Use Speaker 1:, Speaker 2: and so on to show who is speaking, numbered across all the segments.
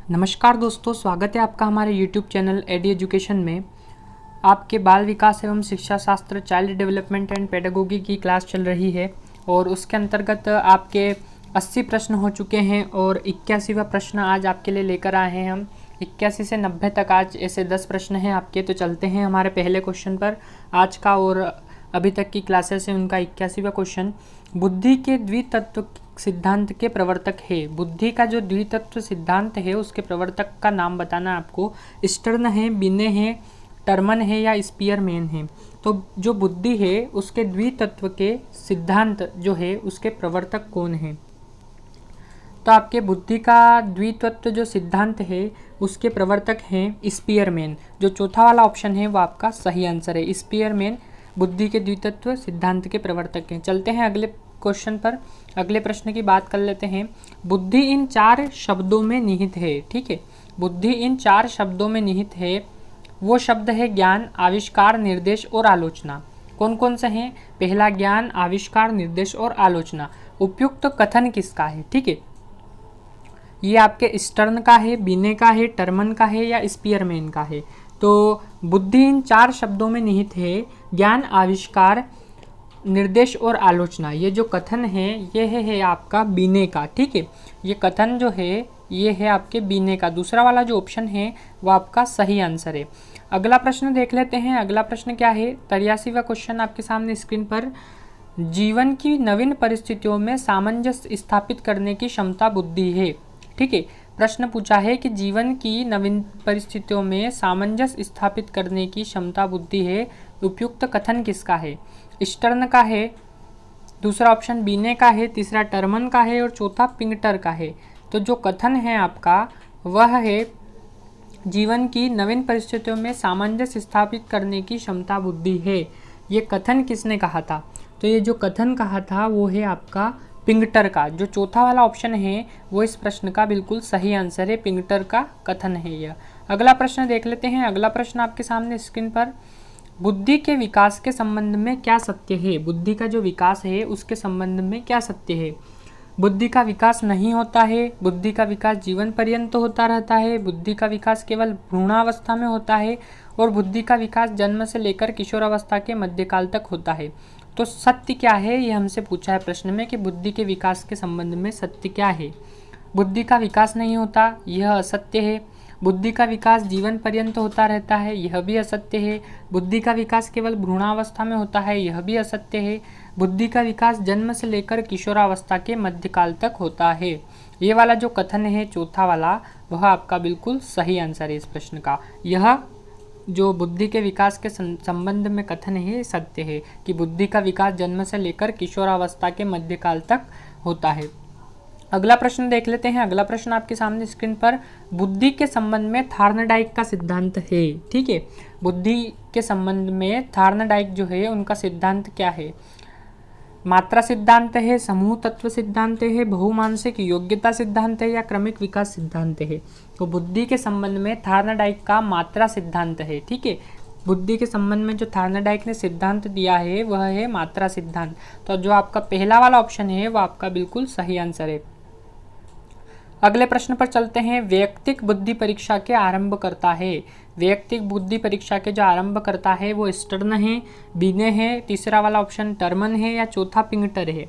Speaker 1: नमस्कार दोस्तों, स्वागत है आपका हमारे YouTube चैनल एडी एजुकेशन में। आपके बाल विकास एवं शिक्षा शास्त्र चाइल्ड डेवलपमेंट एंड पेडागोगी की क्लास चल रही है और उसके अंतर्गत आपके 80 प्रश्न हो चुके हैं और 81वां प्रश्न आज आपके लिए लेकर आए हैं हम। 81 से 90 तक आज ऐसे 10 प्रश्न हैं आपके। तो चलते हैं हमारे पहले क्वेश्चन पर आज का, और अभी तक की क्लासेस है उनका 81वां क्वेश्चन। बुद्धि के द्वितत्व सिद्धांत के प्रवर्तक है। बुद्धि का जो द्वितत्व सिद्धांत है उसके प्रवर्तक का नाम बताना है आपको। स्टर्न है, बिने है, टर्मन है या स्पीयरमैन है। तो जो बुद्धि है उसके द्वितत्व के सिद्धांत जो है उसके प्रवर्तक कौन है? तो आपके बुद्धि का द्वितत्व जो सिद्धांत है उसके प्रवर्तक हैं स्पीयरमैन। जो चौथा वाला ऑप्शन है वो आपका सही आंसर है। स्पीयरमैन बुद्धि के द्वितत्व सिद्धांत के प्रवर्तक हैं। चलते हैं अगले क्वेश्चन पर। अगले प्रश्न की बात कर लेते हैं। बुद्धि इन 4 शब्दों में निहित है। ठीक है, बुद्धि इन 4 शब्दों में निहित है। वो शब्द है ज्ञान, आविष्कार, निर्देश और आलोचना। कौन कौन से हैं? पहला ज्ञान, आविष्कार, निर्देश और आलोचना। उपयुक्त कथन किसका है? ठीक है, ये आपके स्टर्न का है, बिने का है, टर्मन का है या स्पीयरमैन का है। तो बुद्धि इन 4 शब्दों में निहित है। ज्ञान, आविष्कार, निर्देश और आलोचना। ये जो कथन है ये है आपका बीने का। ठीक है, ये कथन जो है ये है आपके बीने का। दूसरा वाला जो ऑप्शन है वो आपका सही आंसर है। अगला प्रश्न देख लेते हैं। अगला प्रश्न क्या है? 83वां क्वेश्चन आपके सामने स्क्रीन पर। जीवन की नवीन परिस्थितियों में सामंजस्य स्थापित करने की क्षमता बुद्धि है। ठीक है, प्रश्न पूछा है कि जीवन की नवीन परिस्थितियों में सामंजस्य स्थापित करने की क्षमता बुद्धि है। उपयुक्त कथन किसका है? स्टर्न का है, दूसरा ऑप्शन बीने का है, तीसरा टर्मन का है और चौथा पिंगटर का है। तो जो कथन है आपका वह है जीवन की नवीन परिस्थितियों में सामंजस्य स्थापित करने की क्षमता बुद्धि है। ये कथन किसने कहा था? तो ये जो कथन कहा था वो है आपका पिंगटर का। जो चौथा वाला ऑप्शन है वो इस प्रश्न का बिल्कुल सही आंसर है। पिंगटर का कथन है यह। अगला प्रश्न देख लेते हैं। अगला प्रश्न आपके सामने स्क्रीन पर। बुद्धि के विकास के संबंध में क्या सत्य है? बुद्धि का जो विकास है उसके संबंध में क्या सत्य है? बुद्धि का विकास नहीं होता है, बुद्धि का विकास जीवन पर्यंत होता रहता है, बुद्धि का विकास केवल भ्रूणावस्था में होता है और बुद्धि का विकास जन्म से लेकर किशोरावस्था के मध्यकाल तक होता है। तो सत्य क्या है ये हमसे पूछा है प्रश्न में कि बुद्धि के विकास के संबंध में सत्य क्या है। बुद्धि का विकास नहीं होता, यह असत्य है। बुद्धि का विकास जीवन पर्यंत होता रहता है, यह भी असत्य है। बुद्धि का विकास केवल भ्रूणावस्था में होता है, यह भी असत्य है। बुद्धि का विकास जन्म से लेकर किशोरावस्था के मध्यकाल तक होता है। ये वाला जो कथन है चौथा वाला वह आपका बिल्कुल सही आंसर है इस प्रश्न का। यह जो बुद्धि के विकास के संबंध में कथन है सत्य है कि बुद्धि का विकास जन्म से लेकर किशोरावस्था के मध्यकाल तक होता है। अगला प्रश्न देख लेते हैं। अगला प्रश्न आपके सामने स्क्रीन पर। बुद्धि के संबंध में थार्नडाइक का सिद्धांत है। ठीक है, बुद्धि के संबंध में थार्नडाइक जो है उनका सिद्धांत क्या है? मात्रा सिद्धांत है, समूह तत्व सिद्धांत है, बहुमानसिक योग्यता सिद्धांत है या क्रमिक विकास सिद्धांत है। तो बुद्धि के संबंध में थार्नडाइक का मात्रा सिद्धांत है। ठीक है, बुद्धि के संबंध में जो थार्नडाइक ने सिद्धांत दिया है वह है मात्रा सिद्धांत। तो जो आपका पहला वाला ऑप्शन है वह आपका बिल्कुल सही आंसर है। अगले प्रश्न पर चलते हैं। वैयक्तिक बुद्धि परीक्षा के आरंभ करता है। वैयक्तिक बुद्धि परीक्षा के जो आरंभ करता है वो स्टर्न है, बीने है, तीसरा वाला ऑप्शन टर्मन है या चौथा पिंगटर है।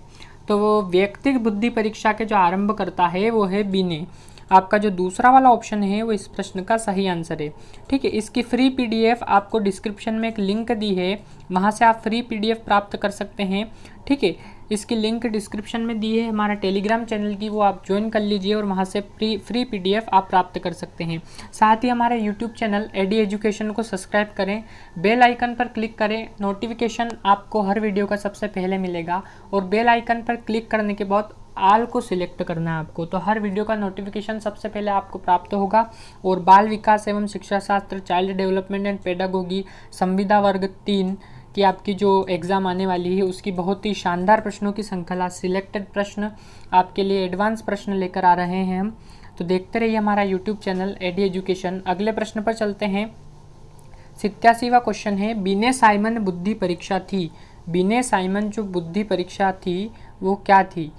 Speaker 1: तो वो वैयक्तिक बुद्धि परीक्षा के जो आरंभ करता है वो है बीने। आपका जो दूसरा वाला ऑप्शन है वो इस प्रश्न का सही आंसर है। ठीक है, इसकी फ्री पीडीएफ आपको डिस्क्रिप्शन में एक लिंक दी है, वहाँ से आप फ्री पीडीएफ प्राप्त कर सकते हैं। ठीक है, इसकी लिंक डिस्क्रिप्शन में दी है हमारा टेलीग्राम चैनल की, वो आप ज्वाइन कर लीजिए और वहाँ से फ्री पीडीएफ आप प्राप्त कर सकते हैं। साथ ही हमारे यूट्यूब चैनल एडी एजुकेशन को सब्सक्राइब करें, बेल आइकन पर क्लिक करें, नोटिफिकेशन आपको हर वीडियो का सबसे पहले मिलेगा। और बेल आइकन पर क्लिक करने के बाद आल को सिलेक्ट करना है आपको, तो हर वीडियो का नोटिफिकेशन सबसे पहले आपको प्राप्त होगा। और बाल विकास एवं शिक्षा शास्त्र चाइल्ड डेवलपमेंट एंड पेडागोगी संविदा वर्ग 3 कि आपकी जो एग्ज़ाम आने वाली है उसकी बहुत ही शानदार प्रश्नों की श्रृंखला, सिलेक्टेड प्रश्न आपके लिए एडवांस प्रश्न लेकर आ रहे हैं हम। तो देखते रहिए हमारा यूट्यूब चैनल एडी एजुकेशन। अगले प्रश्न पर चलते हैं। 87वां क्वेश्चन है। बिने साइमन बुद्धि परीक्षा थी। बिने साइमन जो बुद्धि परीक्षा थी वो क्या थी?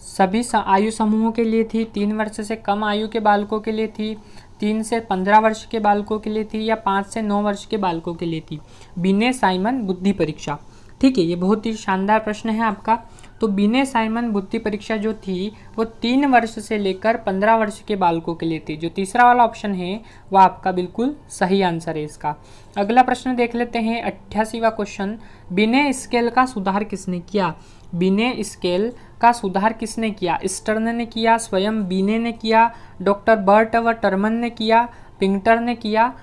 Speaker 1: सभी आयु समूहों के लिए थी, 3 वर्ष से कम आयु के बालकों के लिए थी, 3 से 15 वर्ष के बालकों के लिए थी, या 5 से 9 वर्ष के बालकों के लिए थी? बिने साइमन बुद्धि परीक्षा। ठीक है, ये बहुत ही शानदार प्रश्न है आपका। तो बिने साइमन बुद्धि परीक्षा जो थी वो 3 वर्ष से लेकर 15 वर्ष के बालकों के लिए थी। जो तीसरा वाला ऑप्शन है वह आपका बिल्कुल सही आंसर है इसका। अगला प्रश्न देख लेते हैं, 88वां क्वेश्चन। बिने स्केल का सुधार किसने किया? बिने स्केल का सुधार किसने किया? स्टर्न ने किया, स्वयं बिने ने किया, डॉक्टर बर्ट व टर्मन ने किया, पिंगटर ने किया?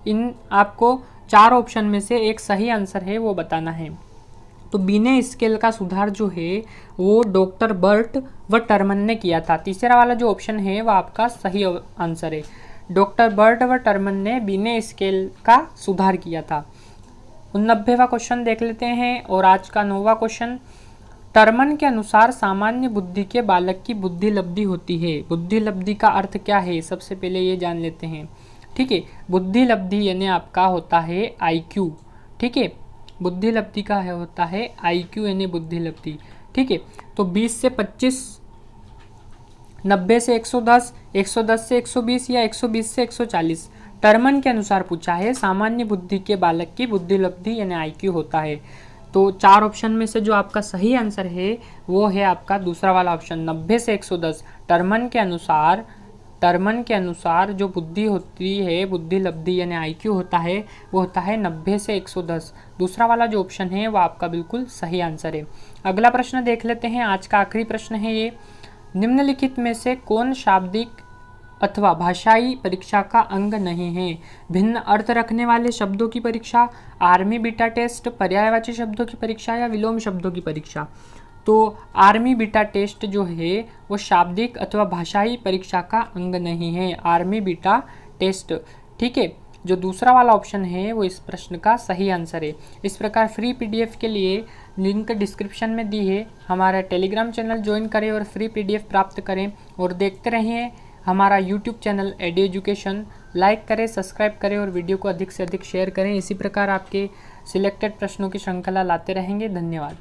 Speaker 1: इन आपको 4 ऑप्शन में से एक सही आंसर है वो बताना है। तो बिने स्केल का सुधार जो है वो डॉक्टर बर्ट व टर्मन ने किया था। तीसरा वाला जो ऑप्शन है वो आपका सही आंसर है। डॉक्टर बर्ट व टर्मन ने बिने स्केल का सुधार किया था। 89वां क्वेश्चन देख लेते हैं और आज का 9वां क्वेश्चन। टर्मन के अनुसार सामान्य बुद्धि के बालक की बुद्धि लब्धि होती है। बुद्धि लब्धि का अर्थ क्या है, सबसे पहले ये जान लेते हैं। ठीक है, बुद्धि लब्धि यानी आपका होता है IQ। ठीक है, बुद्धि लब्धि का है होता है IQ यानी बुद्धि लब्धि। ठीक है, तो 20 से 25, 90 से 110, 110 से 120 या 120 से 140? टर्मन के अनुसार पूछा है सामान्य बुद्धि के बालक की बुद्धि लब्धि यानी IQ होता है। तो 4 ऑप्शन में से जो आपका सही आंसर है वो है आपका दूसरा वाला ऑप्शन, 90 से 110। टर्मन के अनुसार जो बुद्धि होती है, बुद्धि लब्धि यानी IQ होता है वो होता है 90 से 110। दूसरा वाला जो ऑप्शन है वो आपका बिल्कुल सही आंसर है। अगला प्रश्न देख लेते हैं, आज का आखिरी प्रश्न है ये। निम्नलिखित में से कौन शाब्दिक अथवा भाषाई परीक्षा का अंग नहीं है? भिन्न अर्थ रखने वाले शब्दों की परीक्षा, आर्मी बीटा टेस्ट, पर्यायवाची शब्दों की परीक्षा या विलोम शब्दों की परीक्षा? तो आर्मी बीटा टेस्ट जो है वो शाब्दिक अथवा भाषाई परीक्षा का अंग नहीं है, आर्मी बीटा टेस्ट। ठीक है, जो दूसरा वाला ऑप्शन है वो इस प्रश्न का सही आंसर है। इस प्रकार फ्री PDF के लिए लिंक डिस्क्रिप्शन में दी है। हमारा टेलीग्राम चैनल ज्वाइन करें और फ्री PDF प्राप्त करें और देखते रहिए हमारा YouTube channel AD education. Like करें, सब्सक्राइब करें और वीडियो को अधिक से अधिक शेयर करें। इसी प्रकार आपके सिलेक्टेड प्रश्नों की श्रृंखला लाते रहेंगे। धन्यवाद।